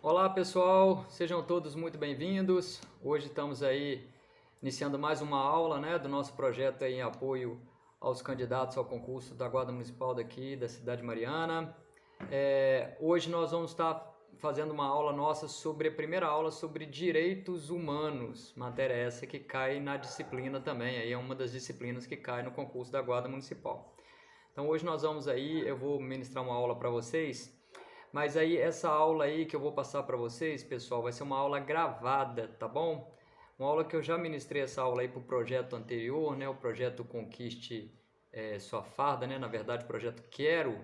Olá pessoal, sejam todos muito bem-vindos. Hoje estamos aí iniciando mais uma aula, do nosso projeto aí em apoio aos candidatos ao concurso da Guarda Municipal daqui da cidade de Mariana. Hoje nós vamos estar fazendo uma aula nossa sobre a primeira aula sobre direitos humanos, matéria essa que cai na disciplina também, aí é uma das disciplinas que cai no concurso da Guarda Municipal. Então hoje nós vamos aí, eu vou ministrar uma aula para vocês. Mas aí essa aula aí que eu vou passar para vocês, pessoal, vai ser uma aula gravada, tá bom? Uma aula que eu já ministrei essa aula aí para o projeto anterior, né? O projeto Conquiste Sua Farda, né? Na verdade, o projeto Quero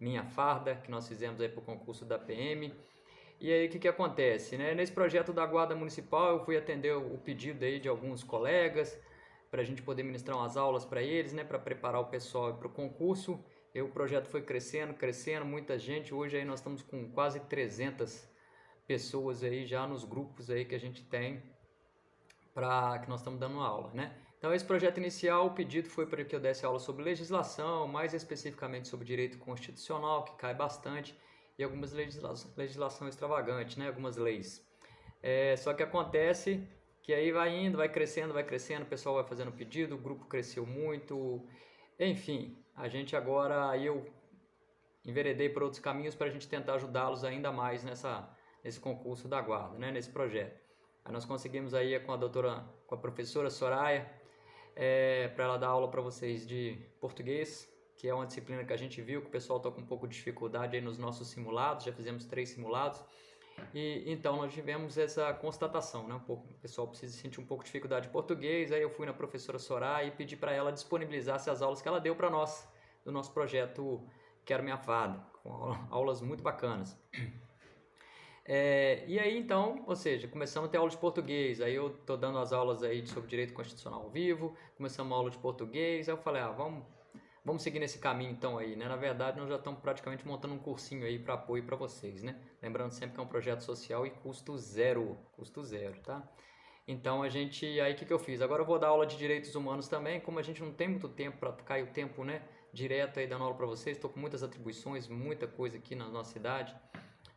Minha Farda, que nós fizemos aí para o concurso da PM. E aí o que acontece, né? Nesse projeto da Guarda Municipal eu fui atender o pedido aí de alguns colegas para a gente poder ministrar umas aulas para eles, né? Para preparar o pessoal para o concurso. E o projeto foi crescendo, crescendo, muita gente. Hoje aí nós estamos com quase 300 pessoas aí já nos grupos aí que a gente tem para que nós estamos dando aula, né? Então esse projeto inicial, o pedido foi para que eu desse aula sobre legislação, mais especificamente sobre direito constitucional, que cai bastante, e algumas legislação extravagante, né? Algumas leis. Só que acontece que aí vai indo, vai crescendo, o pessoal vai fazendo pedido, o grupo cresceu muito, enfim, a gente agora, eu enveredei por outros caminhos para a gente tentar ajudá-los ainda mais nesse concurso da guarda, né, nesse projeto. Aí nós conseguimos aí com a professora Soraya, para ela dar aula para vocês de português, que é uma disciplina que a gente viu que o pessoal está com um pouco de dificuldade aí nos nossos simulados, já fizemos 3 simulados, e então nós tivemos essa constatação, né? O pessoal precisa sentir um pouco de dificuldade de português. Aí eu fui na professora Soraya e pedi para ela disponibilizasse as aulas que ela deu para nós do nosso projeto Quero Minha Farda, com aulas muito bacanas. E aí então, ou seja, começamos a ter aula de português. Aí eu tô dando as aulas aí sobre direito constitucional ao vivo, começamos a aula de português. Aí eu falei, vamos seguir nesse caminho então aí, né? Na verdade, nós já estamos praticamente montando um cursinho aí para apoio para vocês, né? Lembrando sempre que é um projeto social e custo zero, tá? Então a gente, aí o que eu fiz? Agora eu vou dar aula de direitos humanos também, como a gente não tem muito tempo para cair o tempo, né? Direto aí dando aula para vocês, estou com muitas atribuições, muita coisa aqui na nossa cidade,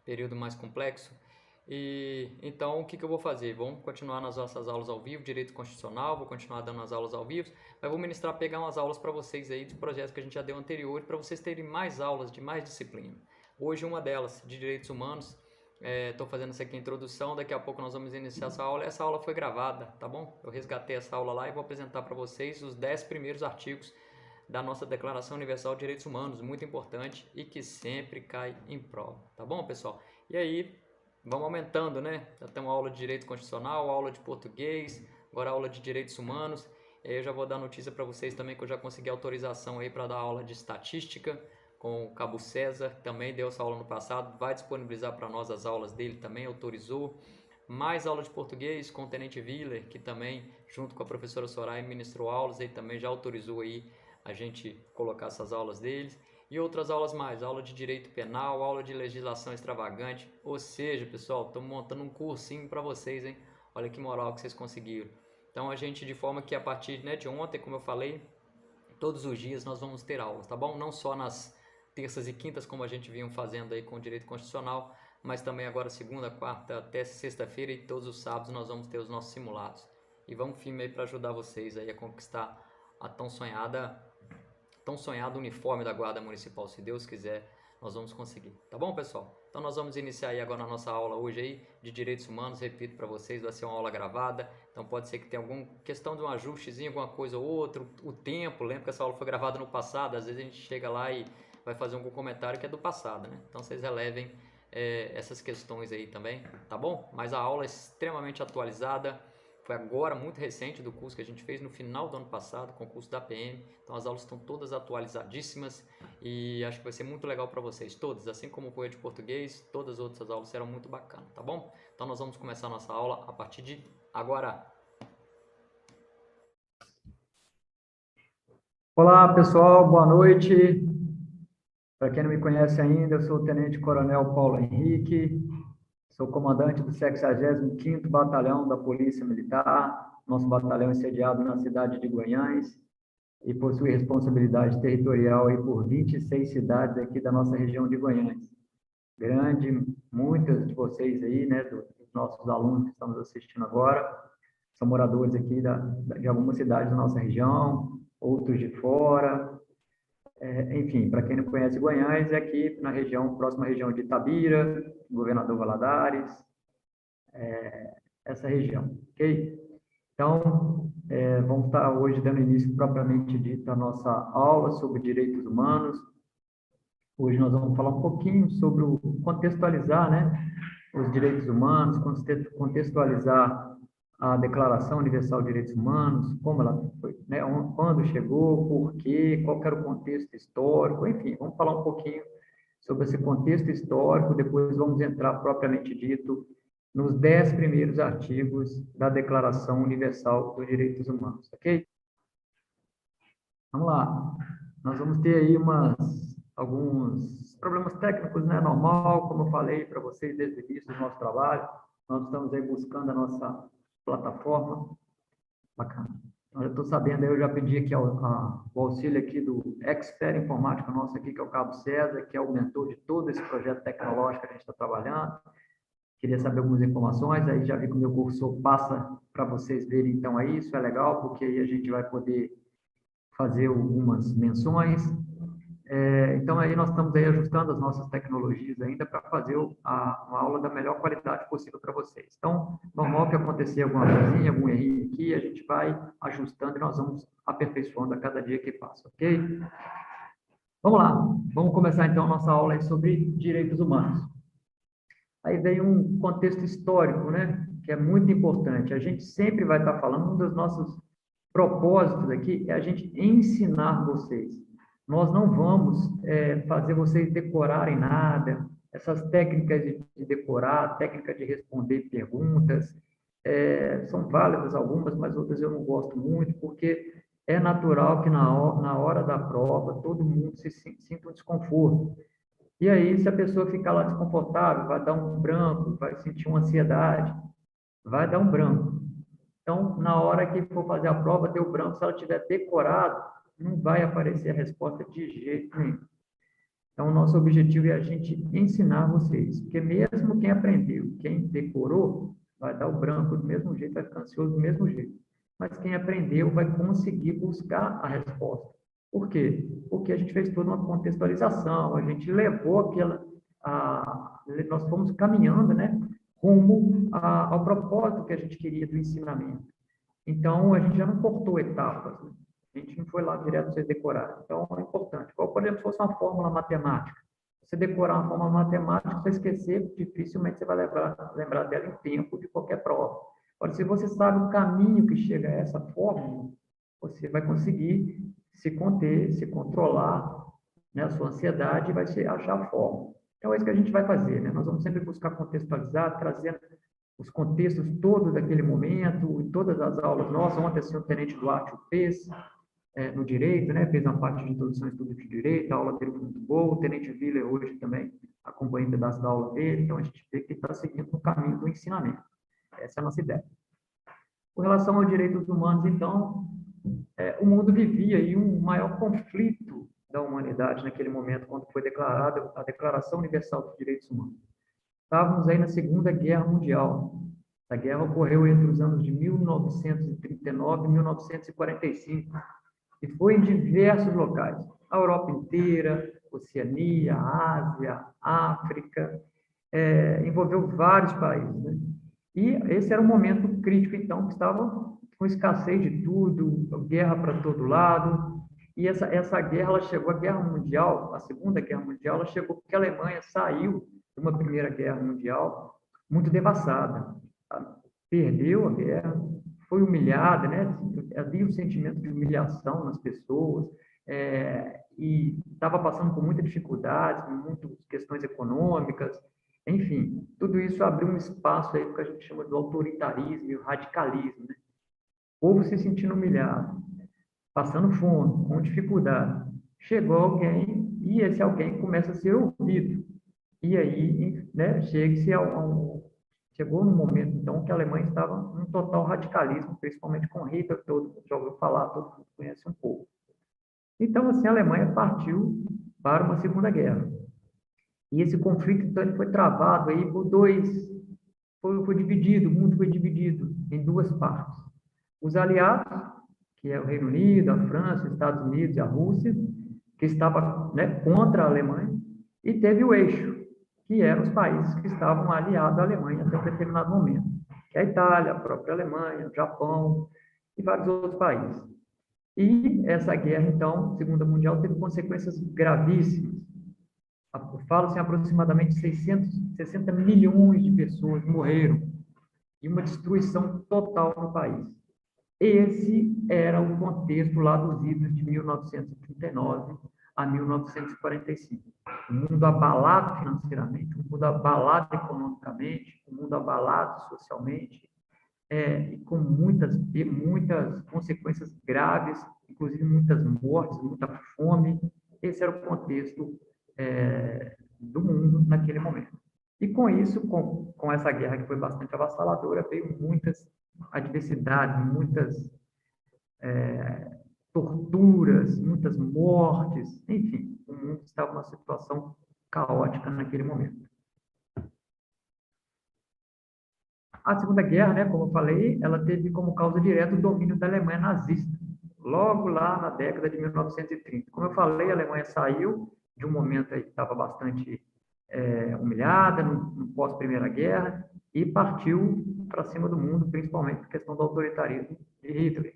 período mais complexo. E então o que eu vou fazer? Vamos continuar nas nossas aulas ao vivo, direito constitucional, vou continuar dando as aulas ao vivo, mas vou ministrar, pegar umas aulas para vocês aí dos projetos que a gente já deu anterior, para vocês terem mais aulas de mais disciplina. Hoje uma delas de direitos humanos, estou fazendo essa aqui a introdução, daqui a pouco nós vamos iniciar essa aula. Essa aula foi gravada, tá bom? Eu resgatei essa aula lá e vou apresentar para vocês os 10 primeiros artigos da nossa Declaração Universal de Direitos Humanos, muito importante e que sempre cai em prova, tá bom, pessoal? E aí, vamos aumentando, né? Já temos aula de direito constitucional, aula de português, agora aula de direitos humanos. E aí eu já vou dar notícia para vocês também que eu já consegui autorização aí para dar aula de estatística com o Cabo César, também deu essa aula no passado, vai disponibilizar para nós as aulas dele também, autorizou. Mais aula de português com o Tenente Willer, que também, junto com a professora Soraya, ministrou aulas, ele também já autorizou aí a gente colocar essas aulas deles. E outras aulas mais, aula de direito penal, aula de legislação extravagante. Ou seja, pessoal, estamos montando um cursinho para vocês, hein? Olha que moral que vocês conseguiram. Então a gente, de forma que a partir, né, de ontem, como eu falei, todos os dias nós vamos ter aulas, tá bom? Não só nas terças e quintas, como a gente vinha fazendo aí com o direito constitucional, mas também agora segunda, quarta, até sexta-feira e todos os sábados nós vamos ter os nossos simulados. E vamos firme aí para ajudar vocês aí a conquistar a tão sonhado uniforme da Guarda Municipal. Se Deus quiser, nós vamos conseguir. Tá bom, pessoal? Então nós vamos iniciar aí agora a nossa aula hoje aí de direitos humanos. Repito para vocês, vai ser uma aula gravada. Então pode ser que tenha alguma questão de um ajustezinho, alguma coisa ou outra. O tempo, lembra que essa aula foi gravada no passado. Às vezes a gente chega lá e vai fazer algum comentário que é do passado, né? Então vocês relevem essas questões aí também, tá bom? Mas a aula é extremamente atualizada. Foi agora, muito recente, do curso que a gente fez no final do ano passado, concurso da PM. Então as aulas estão todas atualizadíssimas e acho que vai ser muito legal para vocês todas, assim como foi a de português, todas as outras aulas serão muito bacanas, tá bom? Então nós vamos começar a nossa aula a partir de agora. Olá, pessoal, boa noite. Para quem não me conhece ainda, eu sou o Tenente Coronel Paulo Henrique, sou comandante do 65º Batalhão da Polícia Militar. Nosso batalhão é sediado na cidade de Guanhães e possui responsabilidade territorial aí por 26 cidades aqui da nossa região de Guanhães. grande, muitas de vocês aí, né, dos nossos alunos que estamos assistindo agora, são moradores aqui de algumas cidades da nossa região, outros de fora. Enfim, para quem não conhece Goiás, é aqui na região, próxima região de Itabira, Governador Valadares, essa região, ok? Então, vamos estar hoje dando início propriamente dito à nossa aula sobre direitos humanos. Hoje nós vamos falar um pouquinho sobre contextualizar, né, os direitos humanos, contextualizar a Declaração Universal de Direitos Humanos, como ela foi, né, quando chegou, por quê, qual era o contexto histórico, enfim, vamos falar um pouquinho sobre esse contexto histórico, depois vamos entrar propriamente dito nos 10 primeiros artigos da Declaração Universal dos Direitos Humanos, ok? Vamos lá. Nós vamos ter aí alguns problemas técnicos, né? Normal, como eu falei para vocês desde o início do nosso trabalho. Nós estamos aí buscando a nossa plataforma. Bacana. Eu estou sabendo, eu já pedi aqui o auxílio aqui do expert informático nosso aqui, que é o Cabo César, que é o mentor de todo esse projeto tecnológico que a gente está trabalhando. Queria saber algumas informações, aí já vi que o meu cursor passa para vocês verem, então aí isso é legal, porque aí a gente vai poder fazer algumas menções. Então, aí nós estamos aí ajustando as nossas tecnologias ainda para fazer uma aula da melhor qualidade possível para vocês. Então, normal que acontecer alguma coisinha, algum errinho aqui, a gente vai ajustando e nós vamos aperfeiçoando a cada dia que passa, ok? Vamos lá, vamos começar então a nossa aula aí sobre direitos humanos. Aí vem um contexto histórico, né, que é muito importante. A gente sempre vai estar falando, um dos nossos propósitos aqui é a gente ensinar vocês. Nós não vamos fazer vocês decorarem nada, essas técnicas de decorar, técnica de responder perguntas, são válidas algumas, mas outras eu não gosto muito, porque é natural que na hora da prova todo mundo se sinta um desconforto. E aí, se a pessoa ficar lá desconfortável, vai dar um branco, vai sentir uma ansiedade, vai dar um branco. Então, na hora que for fazer a prova, deu branco, se ela tiver decorado, não vai aparecer a resposta de jeito nenhum. Então, o nosso objetivo é a gente ensinar vocês, porque mesmo quem aprendeu, quem decorou, vai dar o branco do mesmo jeito, vai ficar ansioso do mesmo jeito. Mas quem aprendeu vai conseguir buscar a resposta. Por quê? Porque a gente fez toda uma contextualização, a gente levou nós fomos caminhando, né, rumo ao propósito que a gente queria do ensinamento. Então, a gente já não cortou etapas, né? A gente não foi lá direto para vocês decorarem. Então, é importante. Igual, por exemplo, se fosse uma fórmula matemática. Você decorar uma fórmula matemática, você esquecer, dificilmente você vai lembrar dela em tempo de qualquer prova. Agora, se você sabe o caminho que chega a essa fórmula, você vai conseguir se conter, se controlar, né, a sua ansiedade e vai achar a fórmula. Então, é isso que a gente vai fazer, né? Nós vamos sempre buscar contextualizar, trazendo os contextos todos daquele momento, em todas as aulas nossas. Ontem, assim, o tenente Duarte o fez, no direito, né? Fez uma parte de introdução ao estudo de direito, a aula dele foi muito boa. O tenente Willer hoje também acompanha um pedaço da aula dele, então a gente vê que ele está seguindo no caminho do ensinamento. Essa é a nossa ideia. Com relação aos direitos humanos, então, o mundo vivia aí um maior conflito da humanidade naquele momento, quando foi declarada a Declaração Universal dos Direitos Humanos. Estávamos aí na Segunda Guerra Mundial. A guerra ocorreu entre os anos de 1939 e 1945 e foi em diversos locais. A Europa inteira, Oceania, Ásia, África, envolveu vários países, né? E esse era um momento crítico, então, que estava com escassez de tudo, guerra para todo lado. E essa guerra, ela chegou, a Guerra Mundial, a Segunda Guerra Mundial, ela chegou porque a Alemanha saiu de uma Primeira Guerra Mundial muito devastada. Perdeu a guerra, foi humilhada, né? Havia um sentimento de humilhação nas pessoas, e estava passando por muitas dificuldades, muitas questões econômicas, enfim, tudo isso abriu um espaço aí que a gente chama de autoritarismo e o radicalismo, né? O povo se sentindo humilhado, passando fome, com dificuldade. Chegou alguém e esse alguém começa a ser ouvido. E aí, né, chegou no momento, então, que a Alemanha estava num total radicalismo, principalmente com Hitler, todo mundo já ouviu falar, todo mundo conhece um pouco. Então, assim, a Alemanha partiu para uma Segunda Guerra. E esse conflito, então, ele foi travado aí por dois, foi dividido, o mundo foi dividido em duas partes. Os aliados, que é o Reino Unido, a França, os Estados Unidos e a Rússia, que estava, né, contra a Alemanha, e teve o eixo, que eram os países que estavam aliados à Alemanha até um determinado momento, que é a Itália, a própria Alemanha, o Japão e vários outros países. E essa guerra, então, Segunda Mundial, teve consequências gravíssimas. Fala-se em aproximadamente 660 milhões de pessoas morreram e uma destruição total no país. Esse era o contexto lá dos idos de 1939 a 1945. O mundo abalado financeiramente, o mundo abalado economicamente, o mundo abalado socialmente, e com muitas consequências graves, inclusive muitas mortes, muita fome. Esse era o contexto do mundo naquele momento. E com isso, com essa guerra que foi bastante avassaladora, veio muitas adversidades, muitas torturas, muitas mortes, enfim, o mundo estava numa situação caótica naquele momento. A Segunda Guerra, né, como eu falei, ela teve como causa direta o domínio da Alemanha nazista, logo lá na década de 1930. Como eu falei, a Alemanha saiu de um momento aí que estava bastante humilhada, no pós-Primeira Guerra, e partiu para cima do mundo, principalmente por questão do autoritarismo de Hitler.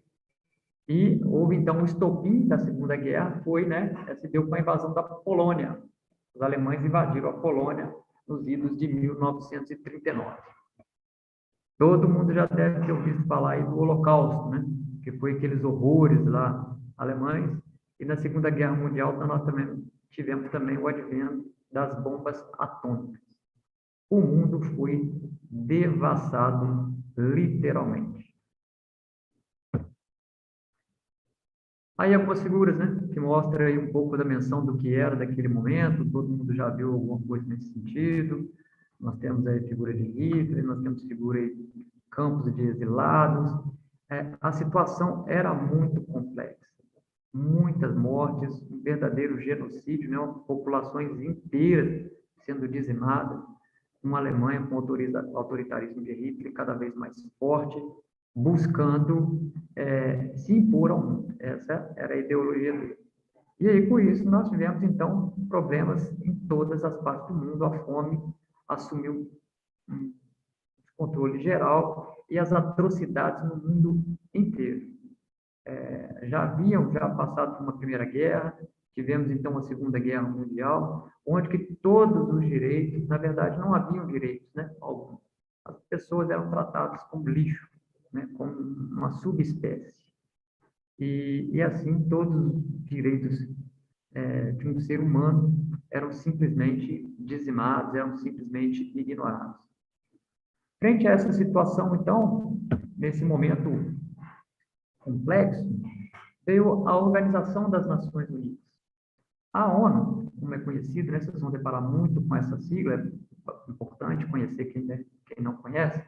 E houve, então, o estopim da Segunda Guerra, se deu com a invasão da Polônia. Os alemães invadiram a Polônia nos idos de 1939. Todo mundo já deve ter ouvido falar aí do Holocausto, né? Que foi aqueles horrores lá alemães. E na Segunda Guerra Mundial nós também tivemos também o advento das bombas atômicas. O mundo foi devassado literalmente. Aí algumas figuras, né, que mostram aí um pouco da menção do que era daquele momento, todo mundo já viu alguma coisa nesse sentido. Nós temos aí a figura de Hitler, nós temos figura aí de campos de exilados. A situação era muito complexa. Muitas mortes, um verdadeiro genocídio, né, populações inteiras sendo dizimadas. Uma Alemanha com autoritarismo de Hitler cada vez mais forte, buscando se impor ao mundo. Essa era a ideologia dele. E aí, com isso, nós tivemos, então, problemas em todas as partes do mundo. A fome assumiu um controle geral e as atrocidades no mundo inteiro. Já haviam passado por uma Primeira Guerra, tivemos, então, a Segunda Guerra Mundial, onde que todos os direitos, na verdade, não haviam direitos, né? As pessoas eram tratadas como lixo, né? Como uma subespécie. E assim, todos os direitos de um ser humano eram simplesmente dizimados, eram simplesmente ignorados. Frente a essa situação, então, nesse momento complexo, veio a Organização das Nações Unidas. A ONU, como é conhecido, né, vocês vão deparar muito com essa sigla, é importante conhecer quem não conhece.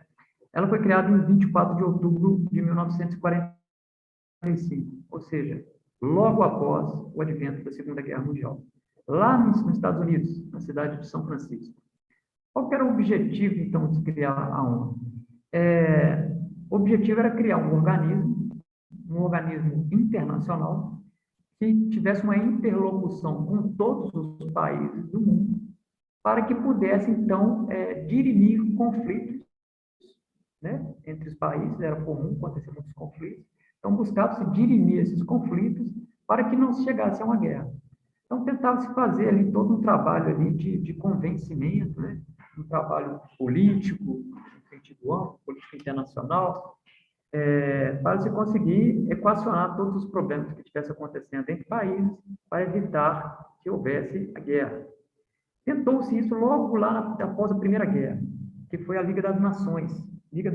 Ela foi criada em 24 de outubro de 1945, ou seja, logo após o advento da Segunda Guerra Mundial, lá nos Estados Unidos, na cidade de São Francisco. Qual era o objetivo, então, de criar a ONU? O objetivo era criar um organismo internacional que tivesse uma interlocução com todos os países do mundo, para que pudesse, então, dirimir conflitos, né, entre os países. Era comum acontecer muitos conflitos. Então, buscava-se dirimir esses conflitos para que não se chegasse a uma guerra. Então, tentava-se fazer ali todo um trabalho ali de convencimento, né, um trabalho político, no sentido amplo, política internacional, para se conseguir equacionar todos os problemas que estivessem acontecendo entre países, para evitar que houvesse a guerra. Tentou-se isso logo lá após a Primeira Guerra, que foi a Liga das Nações Unidas.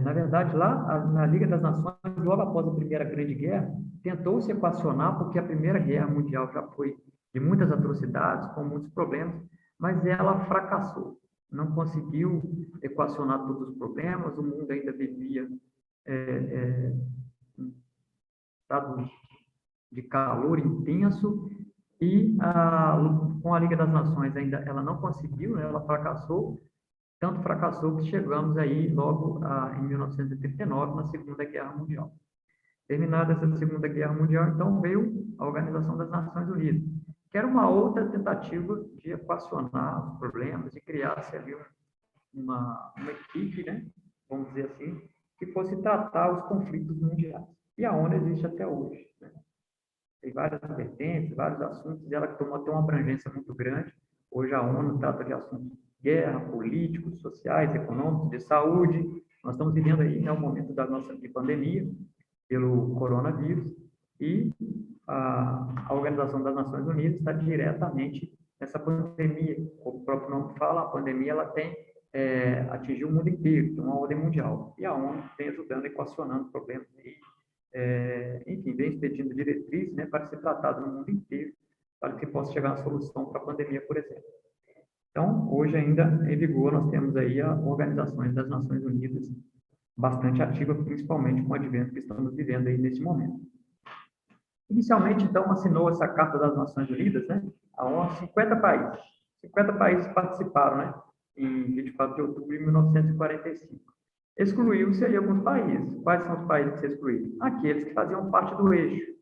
Na verdade, lá na Liga das Nações, logo após a Primeira Grande Guerra, tentou-se equacionar, porque a Primeira Guerra Mundial já foi de muitas atrocidades, com muitos problemas, mas ela fracassou. Não conseguiu equacionar todos os problemas, o mundo ainda vivia um estado de calor intenso, E com a Liga das Nações ainda ela não conseguiu, né? Ela fracassou, tanto fracassou que chegamos aí logo em 1939, na Segunda Guerra Mundial. Terminada essa Segunda Guerra Mundial, então veio a Organização das Nações Unidas, que era uma outra tentativa de equacionar os problemas e criar-se ali uma equipe, né, vamos dizer assim, que fosse tratar os conflitos mundiais. E a ONU existe até hoje. Né? Tem várias vertentes, vários assuntos, e ela tem uma abrangência muito grande. Hoje a ONU trata de assuntos de guerra, políticos, sociais, econômicos, de saúde. Nós estamos vivendo aí, né, o momento da nossa pandemia, pelo coronavírus, e a Organização das Nações Unidas está diretamente nessa pandemia. Como o próprio nome fala, a pandemia ela tem atingiu o mundo inteiro, tem uma ordem mundial. E a ONU vem ajudando, equacionando problemas aí, enfim, vem expedindo diretrizes, né, para ser tratado no mundo inteiro, para que possa chegar a solução para a pandemia, por exemplo. Então, hoje ainda em vigor, nós temos aí a Organização das Nações Unidas bastante ativa, principalmente com o advento que estamos vivendo aí nesse momento. Inicialmente, então, assinou essa Carta das Nações Unidas, né? A ONU, 50 países. 50 países participaram, né? Em 24 de outubro de 1945. Excluiu-se aí alguns países. Quais são os países que se excluíram? Aqueles que faziam parte do eixo.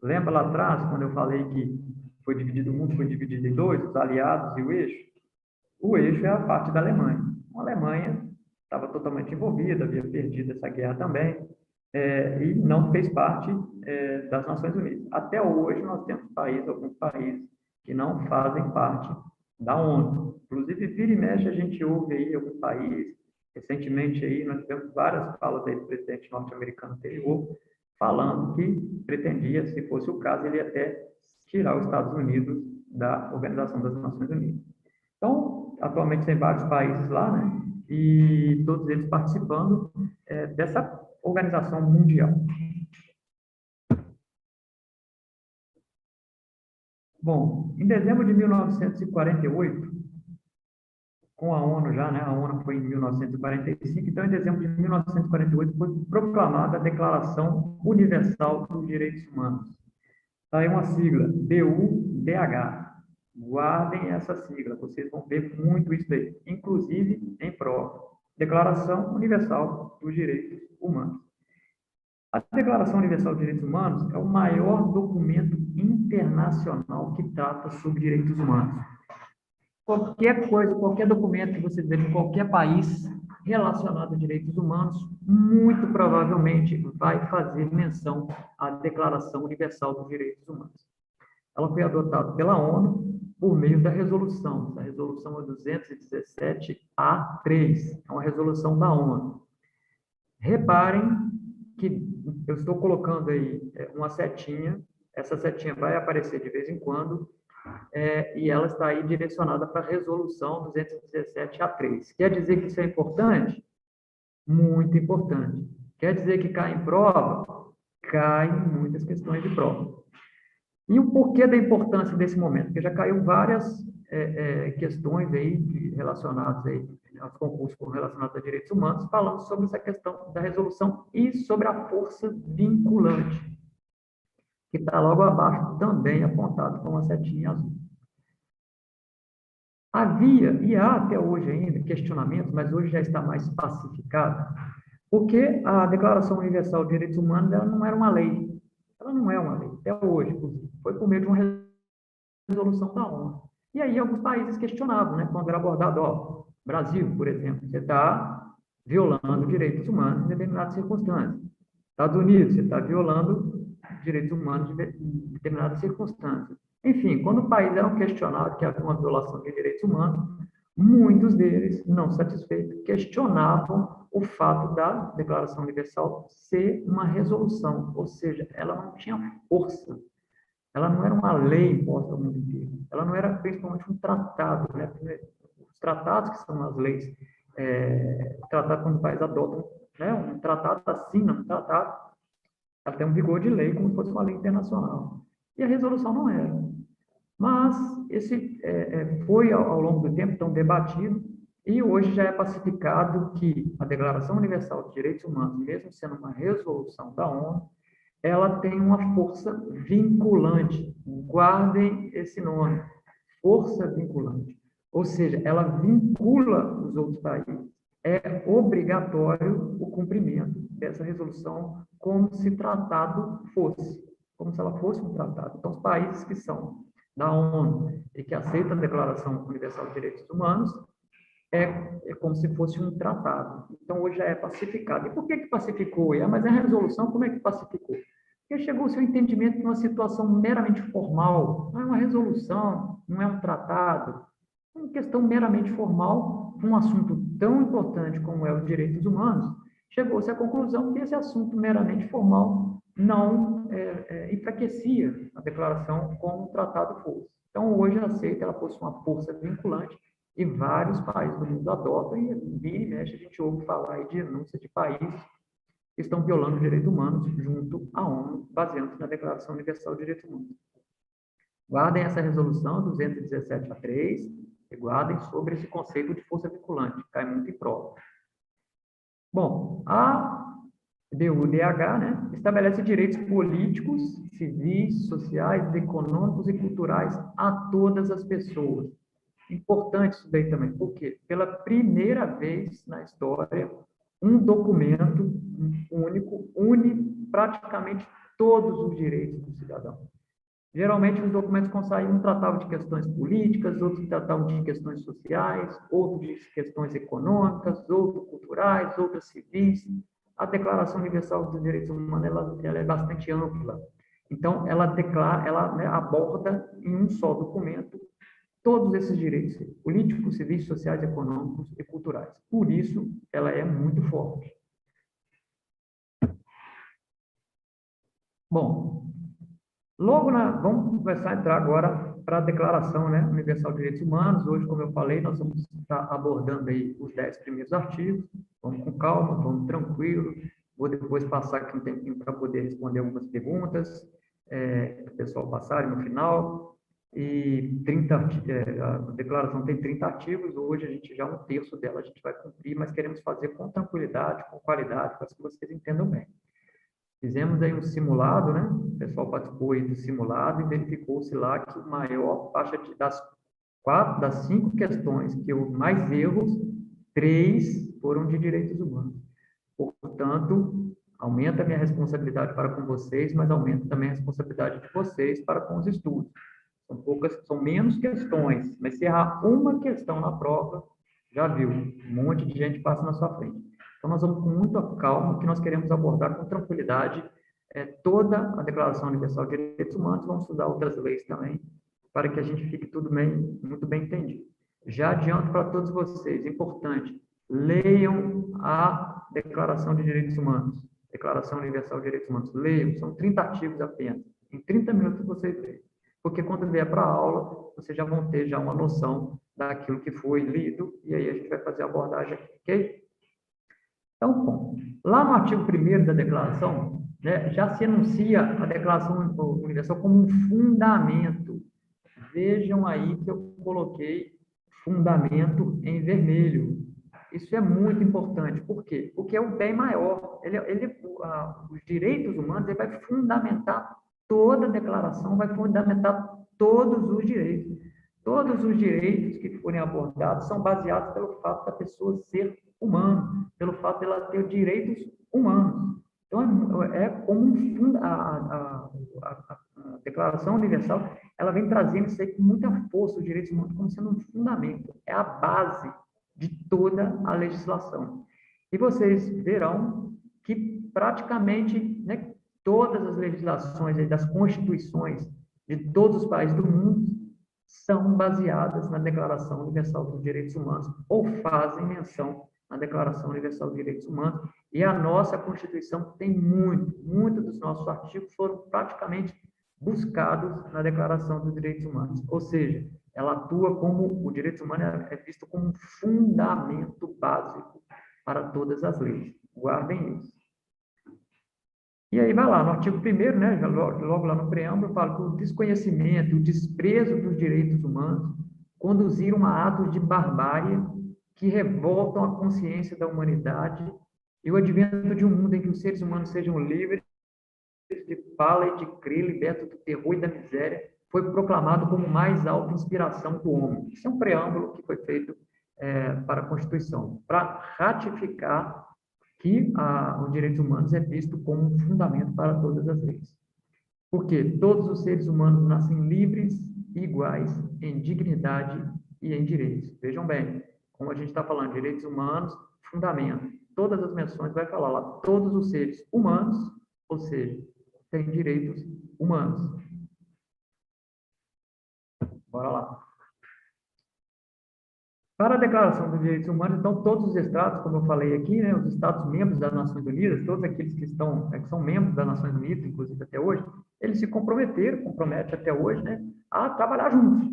Lembra lá atrás, quando eu falei que foi dividido, o mundo foi dividido em dois, os aliados e o eixo? O eixo é a parte da Alemanha. A Alemanha estava totalmente envolvida, havia perdido essa guerra também, e não fez parte das Nações Unidas. Até hoje, nós temos alguns países, que não fazem parte da ONU. Inclusive, vira e mexe, a gente ouve aí algum país, recentemente aí, nós tivemos várias falas aí do presidente norte-americano anterior, falando que pretendia, se fosse o caso, ele até tirar os Estados Unidos da Organização das Nações Unidas. Então, atualmente tem vários países lá, né? E todos eles participando dessa organização mundial. Bom, em dezembro de 1948, com a ONU já, né? A ONU foi em 1945, então em dezembro de 1948 foi proclamada a Declaração Universal dos Direitos Humanos. Está aí uma sigla, DUDH. Guardem essa sigla, vocês vão ver muito isso aí, inclusive em prova. Declaração Universal dos Direitos Humanos. A Declaração Universal dos Direitos Humanos é o maior documento internacional que trata sobre direitos humanos. Qualquer coisa, qualquer documento que você vê em qualquer país relacionado a direitos humanos, muito provavelmente vai fazer menção à Declaração Universal dos Direitos Humanos. Ela foi adotada pela ONU por meio da resolução. A resolução é 217A3, é uma resolução da ONU. Reparem que eu estou colocando aí uma setinha, essa setinha vai aparecer de vez em quando, e ela está aí direcionada para a resolução 217A3. Quer dizer que isso é importante? Muito importante. Quer dizer que cai em prova? Cai em muitas questões de prova. E o porquê da importância desse momento? Porque já caiu várias questões aí relacionadas aí aos concursos relacionados a direitos humanos, falando sobre essa questão da resolução e sobre a força vinculante, que está logo abaixo, também apontado com uma setinha azul. Havia, e há até hoje ainda, questionamentos, mas hoje já está mais pacificado, porque a Declaração Universal de Direitos Humanos ela não era uma lei. Ela não é uma lei, até hoje, inclusive. Foi por meio de uma resolução da ONU. E aí alguns países questionavam, né, quando era abordado, ó, Brasil, por exemplo, você está violando direitos humanos em determinadas circunstâncias. Estados Unidos, você está violando direitos humanos em determinadas circunstâncias. Enfim, quando países eram questionados que havia uma violação de direitos humanos, muitos deles, não satisfeitos, questionavam o fato da Declaração Universal ser uma resolução, ou seja, ela não tinha força. Ela não era uma lei imposta ao mundo inteiro. Ela não era principalmente um tratado. Né? Os tratados, que são as leis, tratado quando o país adota um tratado, assina um tratado, ela tem um vigor de lei como se fosse uma lei internacional. E a resolução não era. Mas esse foi, ao longo do tempo, tão debatido, e hoje já é pacificado que a Declaração Universal dos Direitos Humanos, mesmo sendo uma resolução da ONU, ela tem uma força vinculante. Guardem esse nome, força vinculante. Ou seja, ela vincula os outros países. É obrigatório o cumprimento dessa resolução como se tratado fosse, como se ela fosse um tratado. Então, os países que são da ONU e que aceitam a Declaração Universal de Direitos Humanos, é como se fosse um tratado. Então, hoje já é pacificado. E por que pacificou? Mas a resolução, como é que pacificou? Porque chegou ao seu entendimento de uma situação meramente formal, não é uma resolução, não é um tratado, é uma questão meramente formal, um assunto tão importante como é os direitos humanos, chegou-se à conclusão que esse assunto meramente formal não enfraquecia a declaração como um tratado fosse. Então, hoje aceita ela fosse uma força vinculante e vários países do mundo adotam, e vira e mexe a gente ouve falar aí de denúncia de países que estão violando os direitos humanos junto à ONU, baseando-se na Declaração Universal de Direitos Humanos. Guardem essa resolução 217-A3 e guardem sobre esse conceito de força vinculante, cai muito em prova. Bom, a DUDH, né, estabelece direitos políticos, civis, sociais, econômicos e culturais a todas as pessoas. Importante isso daí também, porque pela primeira vez na história, um documento único une praticamente todos os direitos do cidadão. Geralmente, os documentos que saíam tratavam de questões políticas, outros tratavam de questões sociais, outros de questões econômicas, outros culturais, outras civis. A Declaração Universal dos Direitos Humanos ela é bastante ampla. Então, ela né, aborda em um só documento todos esses direitos políticos, civis, sociais, econômicos e culturais. Por isso, ela é muito forte. Bom, vamos começar a entrar agora para a Declaração, né, Universal de Direitos Humanos. Hoje, como eu falei, nós vamos estar abordando aí os 10 primeiros artigos. Vamos com calma, vamos tranquilo. Vou depois passar aqui um tempinho para poder responder algumas perguntas, que o pessoal passarem no final. E a declaração tem 30 artigos, hoje a gente já um terço dela a gente vai cumprir, mas queremos fazer com tranquilidade, com qualidade, para que vocês entendam bem. Fizemos aí um simulado, né? O pessoal participou aí do simulado e verificou-se lá que a maior faixa das 5 questões que houve mais erros, 3 foram de direitos humanos. Portanto, aumenta a minha responsabilidade para com vocês, mas aumenta também a responsabilidade de vocês para com os estudos. São menos questões, mas se errar uma questão na prova, já viu, um monte de gente passa na sua frente. Então, nós vamos com muita calma, que nós queremos abordar com tranquilidade toda a Declaração Universal de Direitos Humanos, vamos estudar outras leis também, para que a gente fique tudo bem, muito bem entendido. Já adianto para todos vocês, importante, leiam a Declaração de Direitos Humanos, Declaração Universal de Direitos Humanos, leiam, são 30 artigos apenas, em 30 minutos vocês leem. Porque quando vier para a aula, vocês já vão ter já uma noção daquilo que foi lido, e aí a gente vai fazer a abordagem aqui, ok? Então, bom, lá no artigo 1º da declaração, né, já se enuncia a Declaração Universal como um fundamento. Vejam aí que eu coloquei fundamento em vermelho. Isso é muito importante. Por quê? Porque é o bem maior. Os direitos humanos ele vai fundamentar toda a declaração, vai fundamentar todos os direitos. Todos os direitos que forem abordados são baseados pelo fato da pessoa ser humana, pelo fato de ela ter direitos humanos. Então, é como a Declaração Universal, ela vem trazendo isso aí com muita força, os direitos humanos, como sendo um fundamento, é a base de toda a legislação. E vocês verão que praticamente, né, todas as legislações das constituições de todos os países do mundo são baseadas na Declaração Universal dos Direitos Humanos ou fazem menção na Declaração Universal dos Direitos Humanos. E a nossa Constituição tem muitos dos nossos artigos foram praticamente buscados na Declaração dos Direitos Humanos. Ou seja, ela atua como, o direito humano é visto como um fundamento básico para todas as leis. Guardem isso. E aí vai lá, no artigo 1º, né, logo lá no preâmbulo, fala que o desconhecimento, o desprezo dos direitos humanos conduziram a atos de barbárie que revoltam a consciência da humanidade e o advento de um mundo em que os seres humanos sejam livres de fala e de crer, liberta do terror e da miséria, foi proclamado como mais alta inspiração do homem. Isso é um preâmbulo que foi feito para a Constituição, para ratificar que os direitos humanos é visto como um fundamento para todas as leis. Porque todos os seres humanos nascem livres e iguais em dignidade e em direitos. Vejam bem, como a gente está falando, direitos humanos, fundamento. Todas as menções vai falar lá, todos os seres humanos, ou seja, têm direitos humanos. Bora lá. Para a Declaração dos Direitos Humanos, então, todos os estados, como eu falei aqui, né, os estados membros das Nações Unidas, todos aqueles que são membros das Nações Unidas, inclusive até hoje, eles se comprometem até hoje, né, a trabalhar juntos,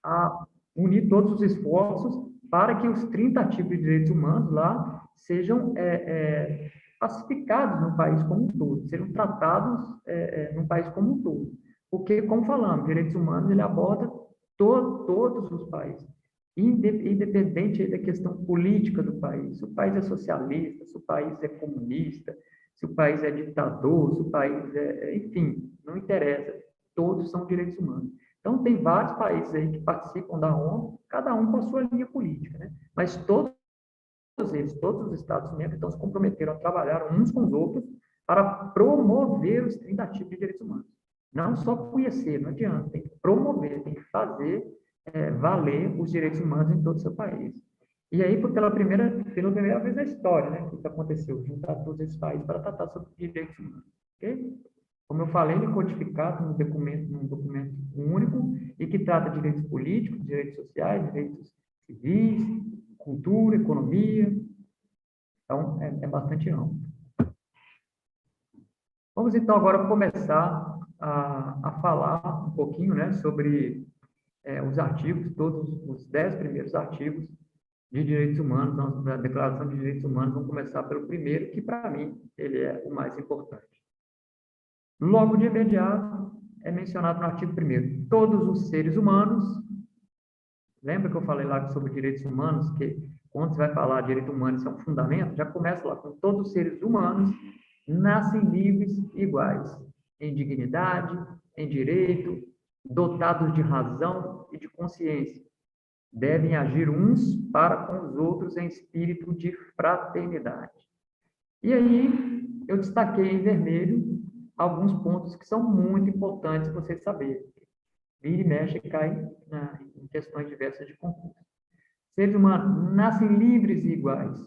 a unir todos os esforços para que os 30 tipos de direitos humanos lá sejam pacificados no país como um todo, sejam tratados no país como um todo. Porque, como falamos, direitos humanos, ele aborda todos os países, independente da questão política do país, se o país é socialista, se o país é comunista, se o país é ditador, se o país enfim, não interessa, todos são direitos humanos. Então, tem vários países aí que participam da ONU, cada um com a sua linha política, né? Mas todos os Estados-membros, então, se comprometeram a trabalhar uns com os outros para promover os 30 tipos de direitos humanos. Não só conhecer, não adianta, tem que promover, tem que fazer valer os direitos humanos em todo o seu país. E aí, pela primeira vez na história, né, que isso aconteceu, juntar todos esses países para tratar sobre direitos humanos. Ok? Como eu falei, ele é codificado num documento único e que trata de direitos políticos, direitos sociais, direitos civis, cultura, economia. Então, é bastante amplo. Vamos, então, agora começar a falar um pouquinho, né, sobre os artigos, todos os 10 primeiros artigos de direitos humanos, da Declaração de Direitos Humanos. Vamos começar pelo primeiro, que, para mim, ele é o mais importante. Logo de imediato, é mencionado no artigo 1º, todos os seres humanos, lembra que eu falei lá sobre direitos humanos, que quando você vai falar de direito humano, isso é um fundamento, já começa lá, com todos os seres humanos nascem livres e iguais, em dignidade, em direito, dotados de razão e de consciência. Devem agir uns para com os outros em espírito de fraternidade. E aí, eu destaquei em vermelho alguns pontos que são muito importantes vocês saberem. Vira e mexe e cai em questões diversas de concurso. Seres humanos nascem livres e iguais.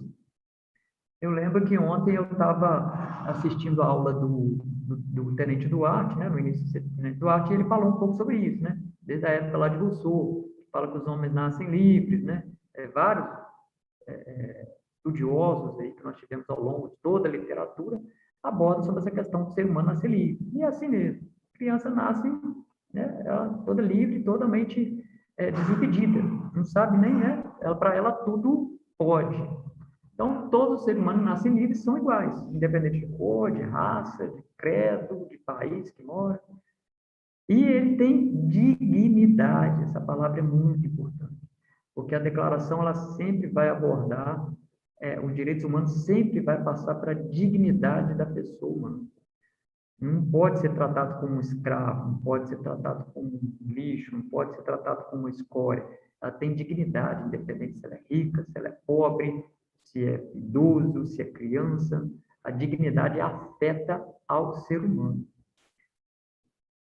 Eu lembro que ontem eu estava assistindo a aula do Tenente Duarte, né, no início do Tenente Duarte, e ele falou um pouco sobre isso, né, desde a época lá de Rousseau, fala que os homens nascem livres, né, vários estudiosos aí que nós tivemos ao longo de toda a literatura abordam sobre essa questão do ser humano nascer livre. E é assim mesmo, a criança nasce, né, ela toda livre, totalmente desimpedida, não sabe nem, né, para ela tudo pode. Então, todos os seres humanos nascem livres, são iguais, independente de cor, de raça, de credo, de país que mora. E ele tem dignidade, essa palavra é muito importante, porque a declaração ela sempre vai abordar, os direitos humanos sempre vai passar para a dignidade da pessoa humana. Não pode ser tratado como um escravo, não pode ser tratado como um lixo, não pode ser tratado como escória. Ela tem dignidade, independente se ela é rica, se ela é pobre, se é idoso, se é criança. A dignidade afeta ao ser humano.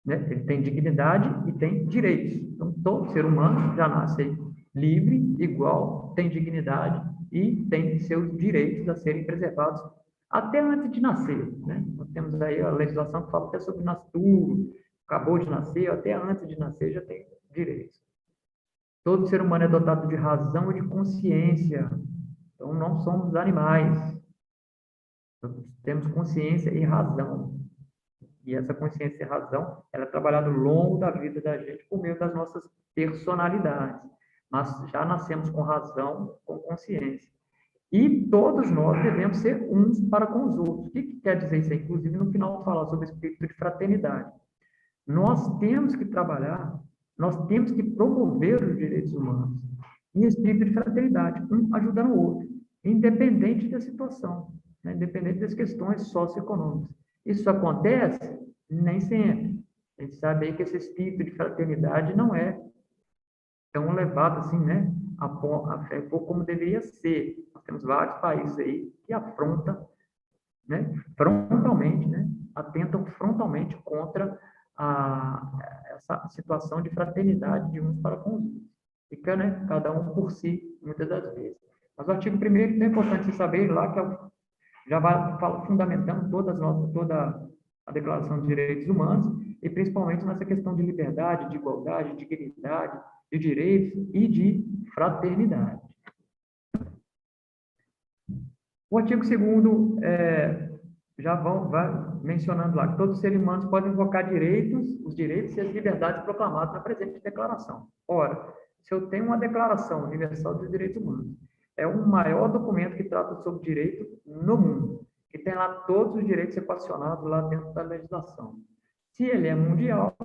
Né? Ele tem dignidade e tem direitos. Então, todo ser humano já nasce livre, igual, tem dignidade e tem seus direitos a serem preservados até antes de nascer. Né? Nós temos aí a legislação que fala até sobre nascituro, acabou de nascer, até antes de nascer já tem direitos. Todo ser humano é dotado de razão e de consciência. Então, não somos animais. Nós temos consciência e razão. E essa consciência e razão, ela é trabalhada ao longo da vida da gente por meio das nossas personalidades. Mas já nascemos com razão, com consciência. E todos nós devemos ser uns para com os outros. O que quer dizer isso aí? Inclusive, no final, falar sobre o espírito de fraternidade. Nós temos que trabalhar, nós temos que promover os direitos humanos em espírito de fraternidade, um ajudando o outro, independente da situação, né? Independente das questões socioeconômicas. Isso acontece Nem sempre. A gente sabe aí que esse espírito de fraternidade não é tão elevado assim, né? A fé como deveria ser. Nós temos vários países aí que afrontam, né? Frontalmente, né? Atentam frontalmente contra essa situação de fraternidade de uns para com os outros. Fica, né? Cada um por si, muitas das vezes. Mas o artigo 1º é importante você saber lá, que já vai fundamentando toda a Declaração dos Direitos Humanos, e principalmente nessa questão de liberdade, de igualdade, de dignidade, de direitos e de fraternidade. O artigo 2º já vai mencionando lá que todos os seres humanos podem invocar os direitos e as liberdades proclamados na presente declaração. Ora, se eu tenho uma Declaração Universal dos Direitos Humanos, é o maior documento que trata sobre direito no mundo, que tem lá todos os direitos equacionados lá dentro da legislação. Se ele é mundial,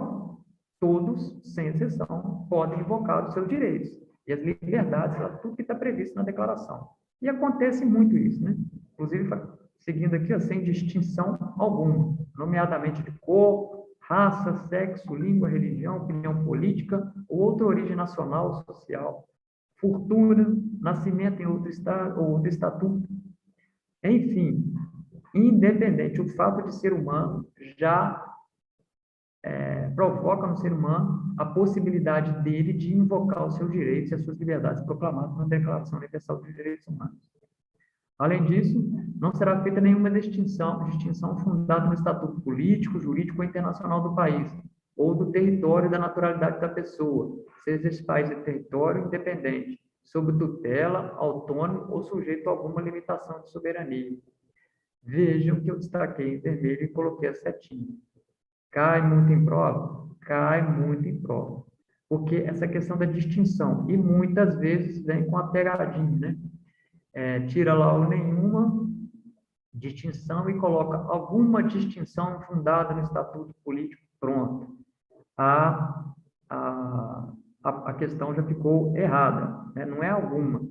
todos, sem exceção, podem invocar os seus direitos e as liberdades, tudo que está previsto na declaração. E acontece muito isso, né? Inclusive, seguindo aqui, sem distinção alguma, nomeadamente de cor, raça, sexo, língua, religião, opinião política ou outra origem nacional ou social, fortuna, nascimento em outro estado ou outro estatuto. Enfim, independente, o fato de ser humano já provoca no ser humano a possibilidade dele de invocar os seus direitos e as suas liberdades proclamadas na Declaração Universal dos Direitos Humanos. Além disso, não será feita nenhuma distinção fundada no estatuto político, jurídico ou internacional do país, ou do território e da naturalidade da pessoa, seja esse país de território independente, sob tutela, autônomo ou sujeito a alguma limitação de soberania. Vejam que eu destaquei em vermelho e coloquei a setinha. Cai muito em prova? Cai muito em prova. Porque essa questão da distinção, e muitas vezes vem com a pegadinha, né? Tira lá o nenhuma distinção e coloca alguma distinção fundada no estatuto político, pronto. A questão já ficou errada, né? Não é alguma,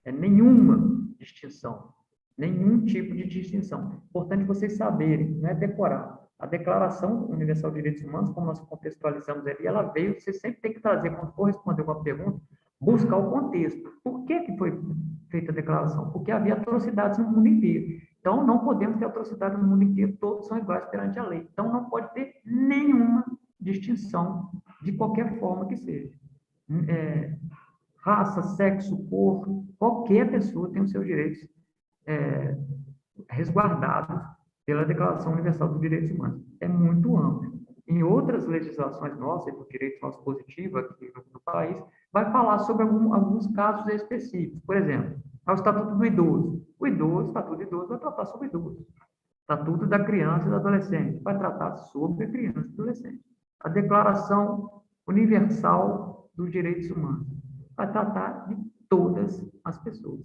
é nenhuma distinção, nenhum tipo de distinção. Importante vocês saberem, não é decorar. A Declaração Universal de Direitos Humanos, como nós contextualizamos ali, ela veio, você sempre tem que trazer, quando for responder uma pergunta, buscar o contexto. Por que foi feita a declaração? Porque havia atrocidades no mundo inteiro. Então, não podemos ter atrocidades no mundo inteiro, todos são iguais perante a lei. Então, não pode ter nenhuma distinção, de qualquer forma que seja. Raça, sexo, cor, qualquer pessoa tem os seus direitos resguardados pela Declaração Universal dos Direitos Humanos. É muito amplo. Em outras legislações nossas, do direito nosso positivo aqui no país, vai falar sobre alguns casos específicos. Por exemplo, o Estatuto do Idoso. O Estatuto do Idoso vai tratar sobre idoso. Estatuto da Criança e do Adolescente vai tratar sobre a criança e adolescente. A Declaração Universal dos Direitos Humanos vai tratar de todas as pessoas.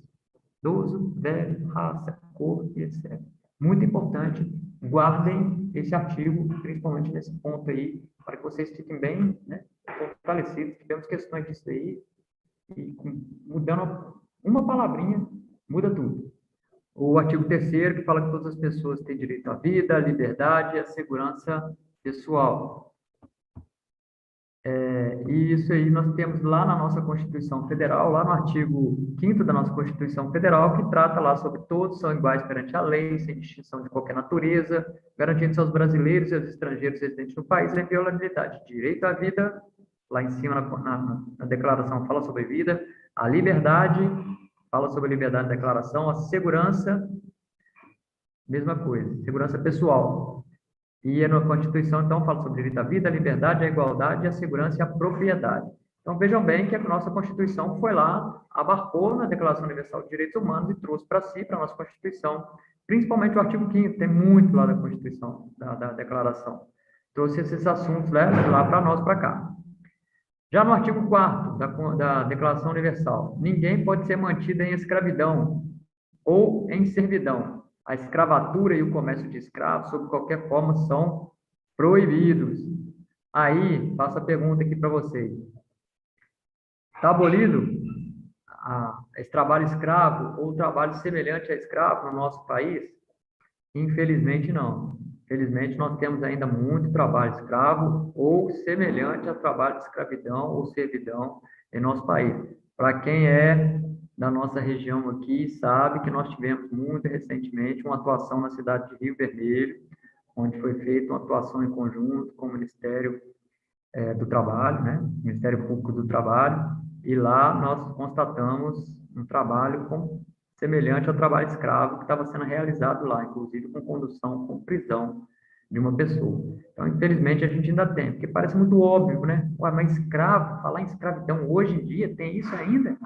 Idoso, velho, raça, cor e etc. Muito importante, guardem esse artigo, principalmente nesse ponto aí, para que vocês fiquem bem, né, fortalecidos. Tivemos questões disso aí, e mudando uma palavrinha, muda tudo. O artigo 3º, que fala que todas as pessoas têm direito à vida, à liberdade e à segurança pessoal. E isso aí nós temos lá na nossa Constituição Federal, lá no artigo 5º da nossa Constituição Federal, que trata lá sobre todos são iguais perante a lei, sem distinção de qualquer natureza, garantindo aos brasileiros e aos estrangeiros residentes no país a inviolabilidade. Direito à vida, lá em cima na declaração fala sobre vida, a liberdade, fala sobre a liberdade da declaração, a segurança, mesma coisa, segurança pessoal. E na Constituição, então, fala sobre direito à vida, a liberdade, a igualdade, a segurança e a propriedade. Então, vejam bem que a nossa Constituição foi lá, abarcou na Declaração Universal de Direitos Humanos e trouxe para si, para a nossa Constituição, principalmente o artigo 5º, tem muito lá da Constituição, da Declaração. Trouxe esses assuntos lá para nós, para cá. Já no artigo 4º da Declaração Universal, ninguém pode ser mantido em escravidão ou em servidão. A escravatura e o comércio de escravos, sob qualquer forma, são proibidos. Aí, faço a pergunta aqui para vocês. Está abolido esse trabalho escravo ou trabalho semelhante a escravo no nosso país? Infelizmente, não. Felizmente, nós temos ainda muito trabalho escravo ou semelhante a trabalho de escravidão ou servidão em nosso país. Para quem é da nossa região aqui, sabe que nós tivemos muito recentemente uma atuação na cidade de Rio Vermelho, onde foi feita uma atuação em conjunto com o Ministério do Trabalho, né? Ministério Público do Trabalho, e lá nós constatamos um trabalho semelhante ao trabalho escravo que estava sendo realizado lá, inclusive com condução, com prisão de uma pessoa. Então, infelizmente, a gente ainda tem, porque parece muito óbvio, né? Ué, mas escravo, falar em escravidão hoje em dia, tem isso ainda?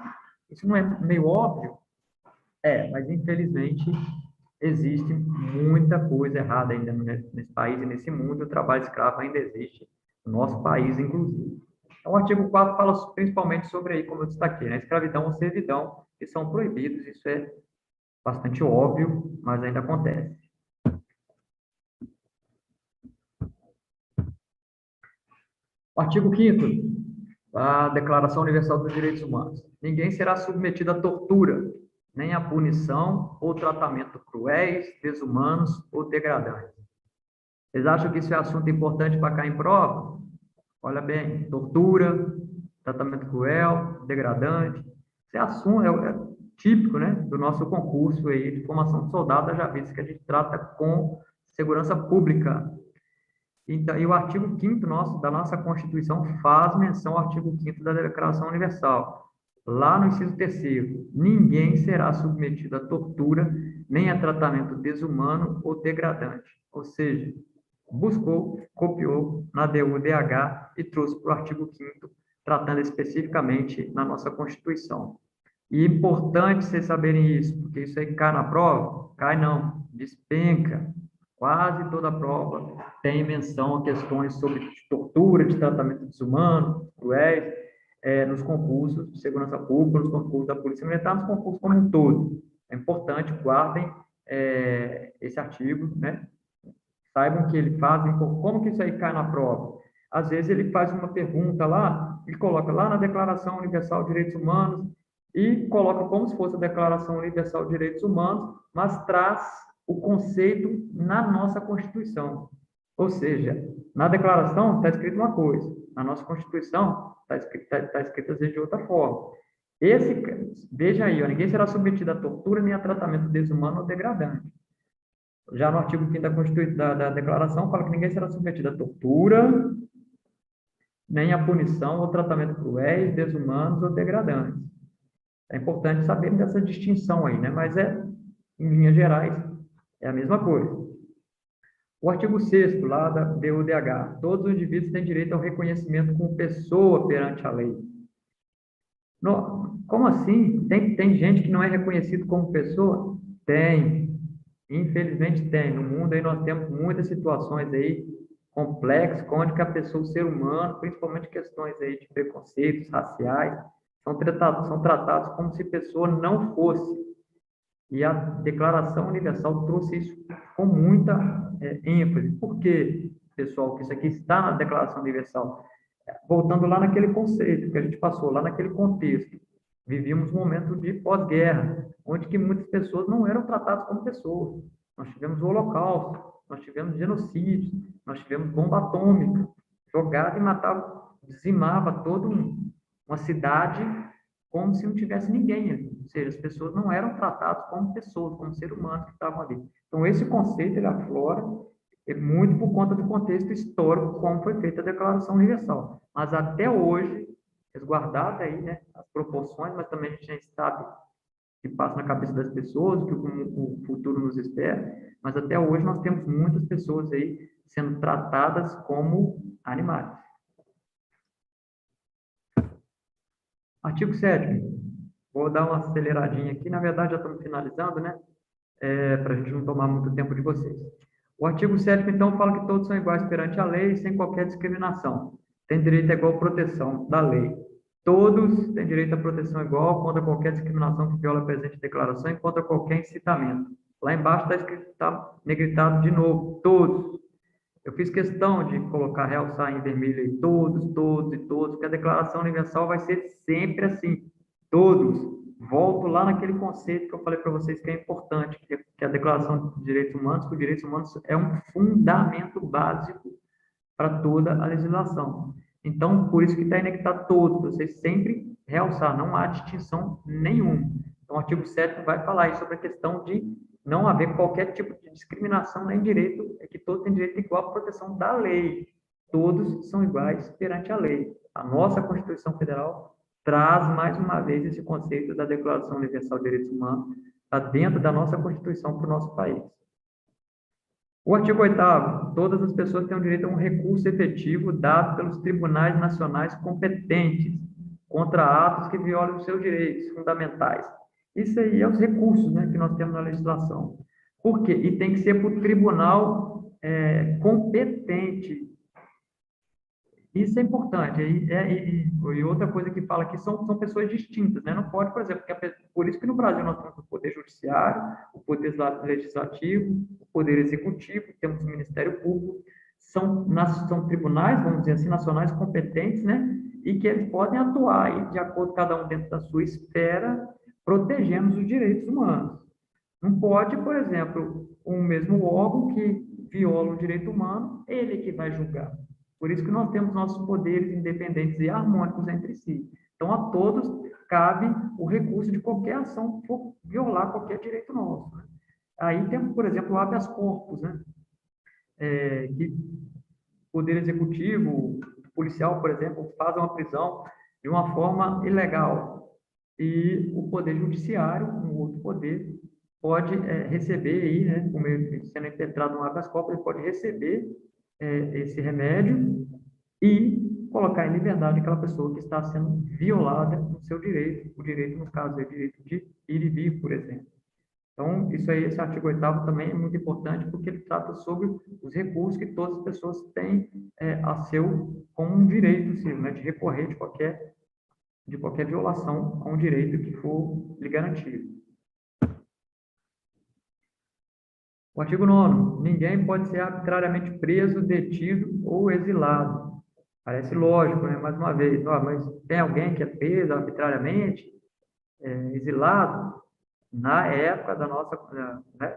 Isso não é meio óbvio? Mas infelizmente existe muita coisa errada ainda nesse país e nesse mundo, o trabalho escravo ainda existe no nosso país, inclusive. Então, o artigo 4 fala principalmente sobre aí, como eu destaquei, né? Escravidão ou servidão, que são proibidos, isso é bastante óbvio, mas ainda acontece. O artigo 5º, a Declaração Universal dos Direitos Humanos. Ninguém será submetido à tortura, nem à punição ou tratamento cruéis, desumanos ou degradantes. Vocês acham que isso é assunto importante para cair em prova? Olha bem, tortura, tratamento cruel, degradante. Isso é assunto, é típico, né, do nosso concurso aí de formação de soldado, já visto que a gente trata com segurança pública. Então, e o artigo 5º da nossa Constituição faz menção ao artigo 5º da Declaração Universal. Lá no inciso 3º, ninguém será submetido à tortura, nem a tratamento desumano ou degradante. Ou seja, buscou, copiou na DUDH e trouxe para o artigo 5º, tratando especificamente na nossa Constituição. E é importante vocês saberem isso, porque isso aí cai na prova? Cai não, despenca. Quase toda a prova tem menção a questões sobre tortura, de tratamento desumano, cruéis, nos concursos de segurança pública, nos concursos da Polícia Militar, nos concursos como um todo. É importante, guardem esse artigo, né? Saibam que ele faz, como que isso aí cai na prova? Às vezes ele faz uma pergunta lá, ele coloca lá na Declaração Universal de Direitos Humanos, e coloca como se fosse a Declaração Universal de Direitos Humanos, mas traz o conceito na nossa Constituição. Ou seja, na declaração está escrito uma coisa, na nossa Constituição está escrito às vezes de outra forma. Veja aí, ninguém será submetido a tortura nem a tratamento desumano ou degradante. Já no artigo 5º da Declaração, fala que ninguém será submetido a tortura, nem a punição ou tratamento cruéis, desumanos ou degradantes. É importante saber dessa distinção aí, né? Mas em linhas gerais, é a mesma coisa. O artigo 6º, lá da BUDH, todos os indivíduos têm direito ao reconhecimento como pessoa perante a lei. Como assim? Tem gente que não é reconhecido como pessoa? Tem. Infelizmente tem. No mundo aí nós temos muitas situações aí complexas, onde que a pessoa, o ser humano, principalmente questões aí de preconceitos raciais, são tratados como se pessoa não fosse. E a Declaração Universal trouxe isso com muita ênfase. Por quê, pessoal, que isso aqui está na Declaração Universal? Voltando lá naquele conceito que a gente passou, lá naquele contexto. Vivíamos um momento de pós-guerra, onde que muitas pessoas não eram tratadas como pessoas. Nós tivemos o Holocausto, nós tivemos genocídios, nós tivemos bomba atômica, jogada e matava, dizimava toda uma cidade como se não tivesse ninguém ali. Ou seja, as pessoas não eram tratadas como pessoas, como seres humanos que estavam ali. Então, esse conceito, ele aflora muito por conta do contexto histórico, como foi feita a Declaração Universal. Mas até hoje, resguardada aí, né, as proporções, mas também a gente sabe que passa na cabeça das pessoas, que o futuro nos espera, mas até hoje nós temos muitas pessoas aí sendo tratadas como animais. Artigo 7º. Vou dar uma aceleradinha aqui, na verdade já estamos finalizando, né? Para a gente não tomar muito tempo de vocês. O artigo 7º, então, fala que todos são iguais perante a lei, sem qualquer discriminação. Tem direito à igual proteção da lei. Todos têm direito à proteção igual contra qualquer discriminação que viola a presente declaração e contra qualquer incitamento. Lá embaixo está escrito, está negritado de novo, todos. Eu fiz questão de colocar, realçar em vermelho aí, todos, todos e todos, porque a Declaração Universal vai ser sempre assim, todos, volto lá naquele conceito que eu falei para vocês que é importante, que é a Declaração de Direitos Humanos, que os direitos humanos é um fundamento básico para toda a legislação. Então, por isso que está conectado todos, vocês sempre realçar, não há distinção nenhuma. Então, o artigo 7º vai falar aí sobre a questão de não haver qualquer tipo de discriminação nem direito, é que todos têm direito igual à proteção da lei. Todos são iguais perante a lei. A nossa Constituição Federal traz, mais uma vez, esse conceito da Declaração Universal de Direitos Humanos está dentro da nossa Constituição para o nosso país. O artigo 8º, todas as pessoas têm o direito a um recurso efetivo dado pelos tribunais nacionais competentes contra atos que violam os seus direitos fundamentais. Isso aí é os recursos, né, que nós temos na legislação. Por quê? E tem que ser para o tribunal competente. Isso é importante. E outra coisa que fala aqui são pessoas distintas, né? Não pode, por exemplo, por isso que no Brasil nós temos o Poder Judiciário, o Poder Legislativo, o Poder Executivo, temos o Ministério Público, são tribunais, vamos dizer assim, nacionais competentes, né? E que eles podem atuar aí, de acordo cada um dentro da sua esfera, protegendo os direitos humanos. Não pode, por exemplo, um mesmo órgão que viola o direito humano, ele que vai julgar. Por isso que nós temos nossos poderes independentes e harmônicos entre si. Então, a todos cabe o recurso de qualquer ação que for violar qualquer direito nosso. Né? Aí temos, por exemplo, o habeas corpus, né? Que o Poder Executivo, o policial, por exemplo, faz uma prisão de uma forma ilegal. E o Poder Judiciário, um outro poder, pode receber aí, né, como sendo impetrado no habeas corpus, ele pode receber esse remédio e colocar em liberdade aquela pessoa que está sendo violada no seu direito, o direito, no caso, é o direito de ir e vir, por exemplo. Então, isso aí, esse artigo 8º também é muito importante porque ele trata sobre os recursos que todas as pessoas têm como um direito, sim, né, de recorrer de qualquer violação a um direito que for lhe garantido. O artigo 9º, ninguém pode ser arbitrariamente preso, detido ou exilado. Parece lógico, né? Mais uma vez, mas tem alguém que é preso arbitrariamente, exilado? Na época da nossa, né,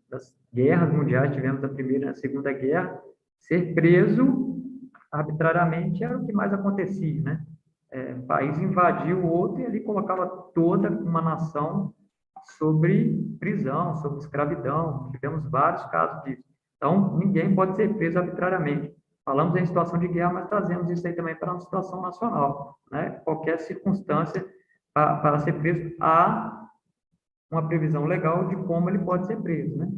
das guerras mundiais, tivemos a Primeira e a Segunda Guerra, ser preso arbitrariamente era o que mais acontecia, né? O país invadiu o outro e ali colocava toda uma nação sobre prisão, sobre escravidão. Tivemos vários casos disso. Então, ninguém pode ser preso arbitrariamente. Falamos em situação de guerra, mas trazemos isso aí também para uma situação nacional, né? Qualquer circunstância para ser preso, há uma previsão legal de como ele pode ser preso, né?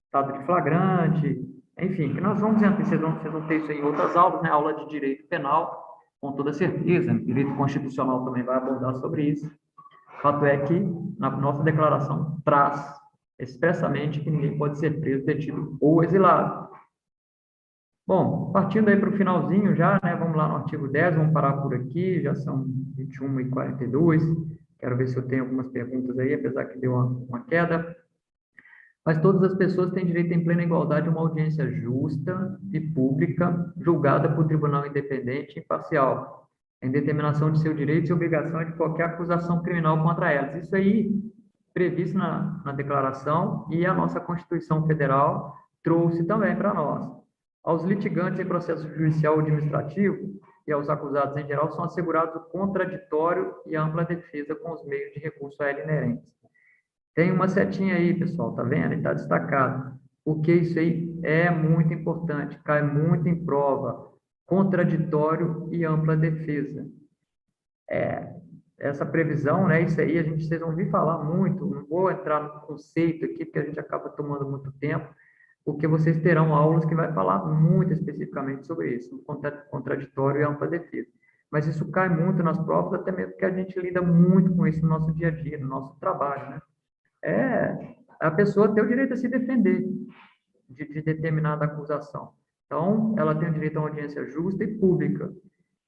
Estado de flagrante, enfim, que nós vamos, vocês vão ter isso aí em outras aulas, né? Aula de direito penal, com toda certeza, direito constitucional também vai abordar sobre isso. Fato é que na nossa declaração traz expressamente que ninguém pode ser preso, detido ou exilado. Bom, partindo aí para o finalzinho já, né? Vamos lá no artigo 10, vamos parar por aqui, já são 21h42. Quero ver se eu tenho algumas perguntas aí, apesar que deu uma queda. Mas todas as pessoas têm direito em plena igualdade a uma audiência justa e pública, julgada por tribunal independente e imparcial, em determinação de seus direitos e obrigações de qualquer acusação criminal contra elas. Isso aí, previsto na declaração, e a nossa Constituição Federal trouxe também para nós. Aos litigantes em processo judicial ou administrativo e aos acusados em geral são assegurados o contraditório e a ampla defesa com os meios de recurso a ele inerentes. Tem uma setinha aí, pessoal, tá vendo? Está destacado. Porque isso aí é muito importante, cai muito em prova. Contraditório e ampla defesa. Essa previsão, né? Isso aí vocês vão ouvir falar muito. Não vou entrar no conceito aqui, porque a gente acaba tomando muito tempo, porque vocês terão aulas que vai falar muito especificamente sobre isso, contraditório e ampla defesa. Mas isso cai muito nas provas, até mesmo porque a gente lida muito com isso no nosso dia a dia, no nosso trabalho, né? A pessoa ter o direito a se defender de determinada acusação. Então, ela tem o direito a uma audiência justa e pública.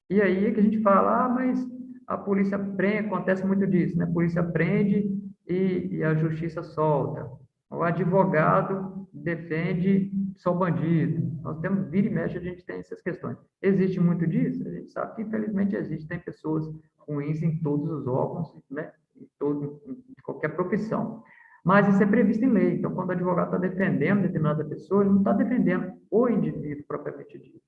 E aí é que a gente fala, mas a polícia prende, acontece muito disso, né? A polícia prende e a justiça solta. O advogado defende só bandido. Nós temos, vira e mexe, a gente tem essas questões. Existe muito disso? A gente sabe que, infelizmente, existe. Tem pessoas ruins em todos os órgãos, né? Em qualquer profissão. Mas isso é previsto em lei. Então, quando o advogado está defendendo determinada pessoa, ele não está defendendo o indivíduo propriamente dito.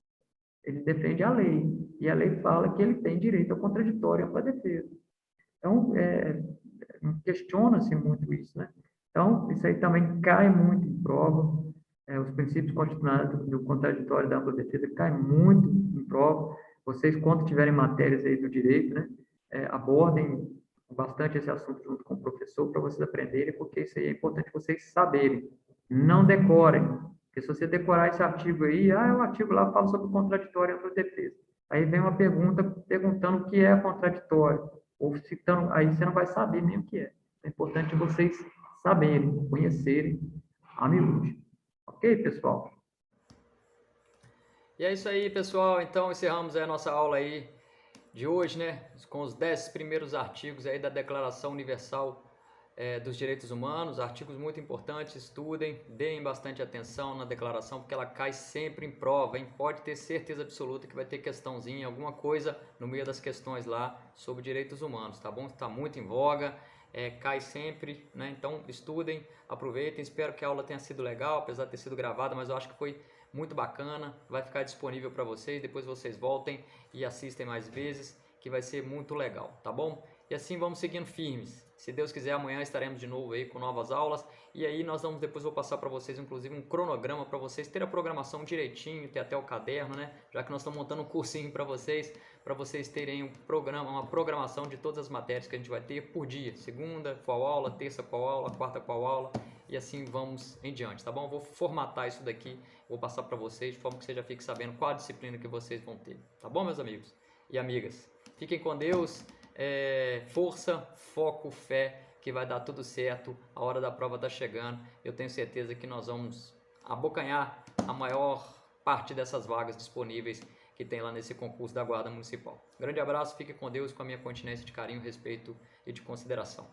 Ele defende a lei. E a lei fala que ele tem direito ao contraditório e à defesa. Então, questiona-se muito isso, né? Então, isso aí também cai muito em prova. Os princípios constitucionais do contraditório e da ampla defesa caem muito em prova. Vocês, quando tiverem matérias aí do direito, né, abordem bastante esse assunto junto com o professor para vocês aprenderem, porque isso aí é importante vocês saberem. Não decorem, porque se você decorar esse artigo aí, o artigo lá fala sobre contraditório e ampla defesa. Aí vem uma pergunta perguntando o que é contraditório, ou citando, aí você não vai saber nem o que é. É importante vocês saberem, conhecerem a miúde. Ok, pessoal? E é isso aí, pessoal. Então, encerramos a nossa aula aí de hoje, né? Com os 10 primeiros artigos aí da Declaração Universal dos Direitos Humanos. Artigos muito importantes, estudem, deem bastante atenção na declaração, porque ela cai sempre em prova, hein? Pode ter certeza absoluta que vai ter questãozinha, alguma coisa no meio das questões lá sobre direitos humanos, tá bom? Está muito em voga. Cai sempre, né? Então estudem, aproveitem, espero que a aula tenha sido legal, apesar de ter sido gravada, mas eu acho que foi muito bacana, vai ficar disponível para vocês, depois vocês voltem e assistem mais vezes, que vai ser muito legal, tá bom? E assim vamos seguindo firmes. Se Deus quiser, amanhã estaremos de novo aí com novas aulas. E aí depois vou passar para vocês, inclusive, um cronograma para vocês terem a programação direitinho, ter até o caderno, né? Já que nós estamos montando um cursinho para vocês terem uma programação de todas as matérias que a gente vai ter por dia. Segunda, qual aula, terça, qual aula, quarta, qual aula. E assim vamos em diante, tá bom? Vou formatar isso daqui, vou passar para vocês, de forma que você já fique sabendo qual a disciplina que vocês vão ter. Tá bom, meus amigos e amigas? Fiquem com Deus. Força, foco, fé, que vai dar tudo certo, a hora da prova está chegando, eu tenho certeza que nós vamos abocanhar a maior parte dessas vagas disponíveis que tem lá nesse concurso da Guarda Municipal. Grande abraço, fique com Deus, com a minha continência de carinho, respeito e de consideração.